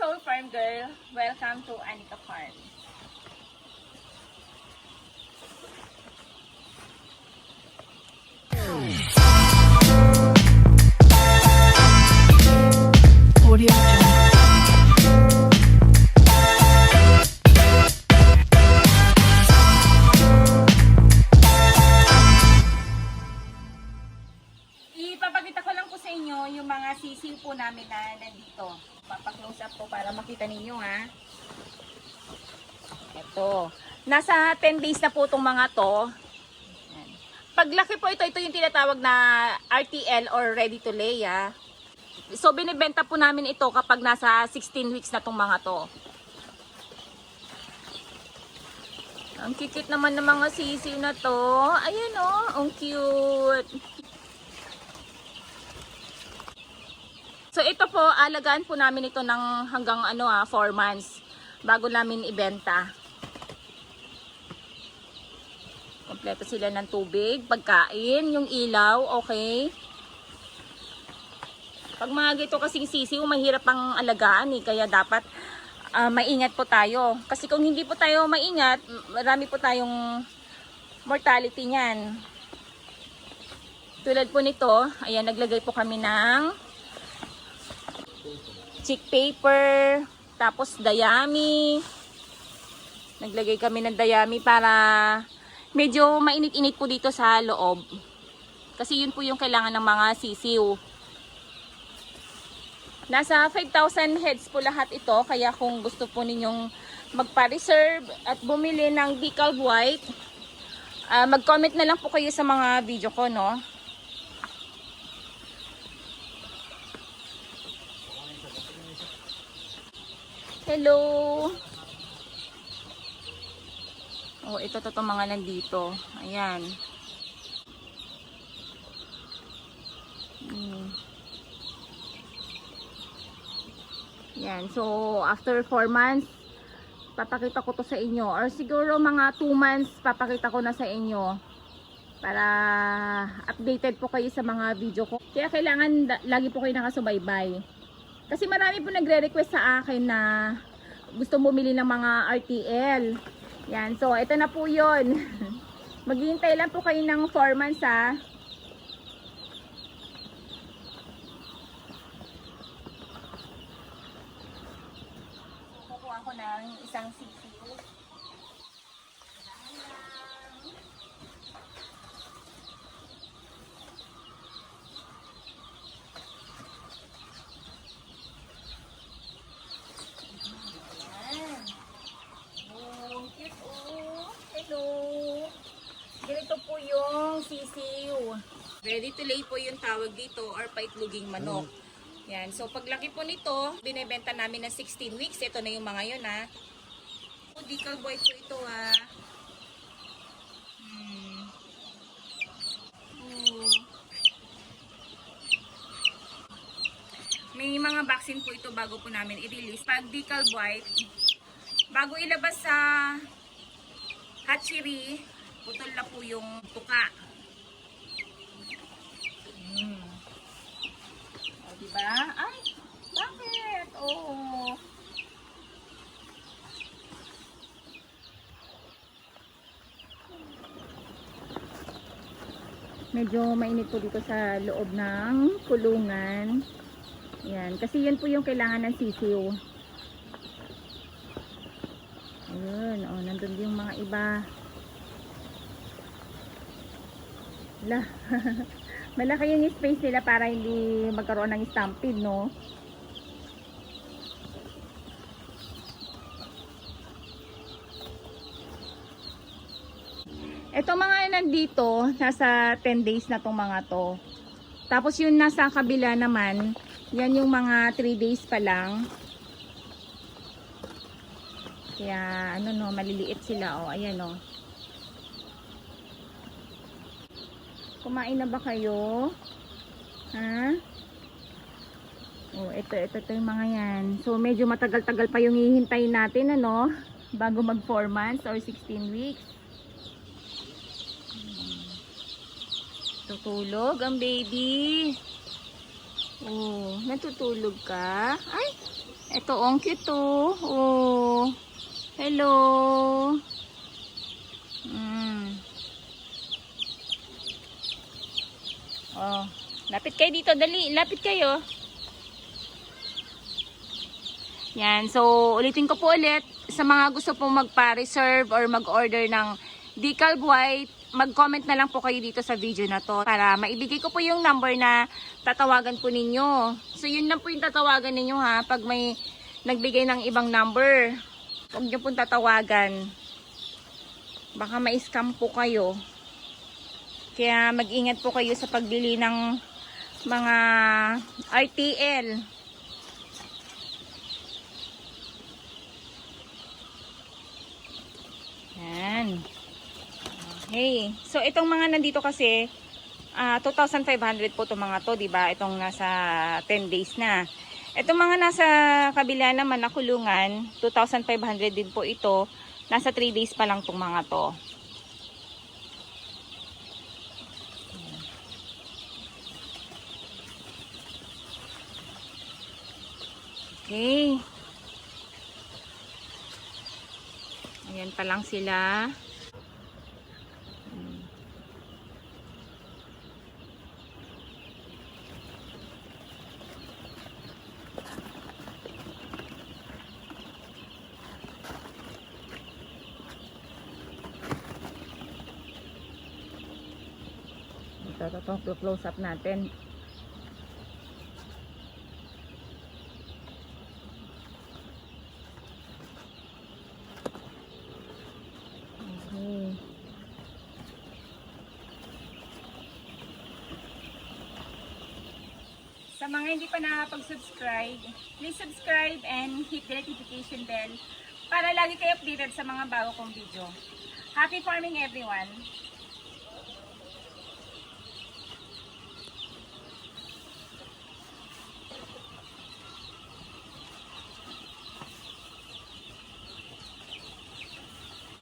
Soul Farm Girl. Welcome to Anika Farm. Audio Jungle. Ipapakita ko lang po sa inyo yung mga sisiw po namin na nandito. Papa-close up po para makita ninyo ha. Ito. Nasa 10 days na po itong mga to. Ayan. Paglaki po ito yung tinatawag na RTL or ready to lay ha. So binibenta po namin ito kapag nasa 16 weeks na itong mga to. Ang kikit naman ng mga sisiw na to. Ayan oh, ang cute. So ito po, alagaan po namin ito ng hanggang 4 months bago namin ibenta. Kompleto sila ng tubig, pagkain, yung ilaw, okay. Pag mga gito kasing sisiw, mahirap ang alagaan kaya dapat maingat po tayo. Kasi kung hindi po tayo maingat, marami po tayong mortality niyan. Tulad po nito, ayan, naglagay po kami ng chick paper, tapos dayami. Naglagay kami ng dayami para medyo mainit-init po dito sa loob. Kasi yun po yung kailangan ng mga sisiw. Nasa 5,000 heads po lahat ito. Kaya kung gusto po ninyong magpa-reserve at bumili ng decal white, mag-comment na lang po kayo sa mga video ko, no? Hello! Oh, ito to mga nandito. Ayan. Yan. So, after 4 months, papakita ko to sa inyo. Or siguro mga 2 months, papakita ko na sa inyo. Para updated po kayo sa mga video ko. Kaya kailangan lagi po kayo nakasubaybay. Kasi marami po nagre-request sa akin na gusto bumili ng mga RTL. Yan. So, ito na po yun. Maghihintay lang po kayo ng 4 months ha. Kukuha ko ng isang sisiw. Ganito po yung sisiw. Ready to lay po yung tawag dito or paitloging manok. Yan. So paglaki po nito, binebenta namin ng 16 weeks. Ito na yung mga yun ha. Decal boy po ito ha. May mga vaccine po ito bago po namin i-release. Pag decal white, bago ilabas sa hatchery, putol na po yung tuka. O, diba? Ay, bakit? Oo. Medyo mainit po dito sa loob ng kulungan. Yan. Kasi yan po yung kailangan ng sisiw. Ayun. O, nandun yung mga iba. Malaki yung space nila para hindi magkaroon ng stampede, no? Ito mga nandito, nasa 10 days na tong mga to. Tapos yung nasa kabila naman, yan yung mga 3 days pa lang. Kaya ano no, maliliit sila oh. Ayan oh. Kumain na ba kayo? Ha? Oh, ito yung mga yan. So medyo matagal-tagal pa yung hihintayin natin ano, bago mag 4 months or 16 weeks. Tutulog ang baby. Oh, natutulog ka? Ay, Ito, ang cute to. Oh. Hello. Oh. Lapit kayo dito. Dali. Lapit kayo. Yan. So, ulitin ko po ulit. Sa mga gusto pong magpa-reserve or mag-order ng Decalb White, mag-comment na lang po kayo dito sa video na to para maibigay ko po yung number na tatawagan po ninyo. So, yun lang po yung tatawagan ninyo ha. Pag may nagbigay ng ibang number, huwag nyo pong tatawagan. Baka ma-scam po kayo. Kaya mag-ingat po kayo sa pagbili ng mga RTL. Yan. Okay. So, itong mga nandito kasi, 2,500 po itong mga to, diba? Itong nasa 10 days na. Itong mga nasa kabila naman na kulungan, 2,500 din po ito. Nasa 3 days pa lang itong mga to. Okay. Ayan pa lang sila. Ito, close up natin. Okay. Sa mga hindi pa nakapag-subscribe, please subscribe and hit the notification bell para lagi kayo updated sa mga bago kong video. Happy farming everyone!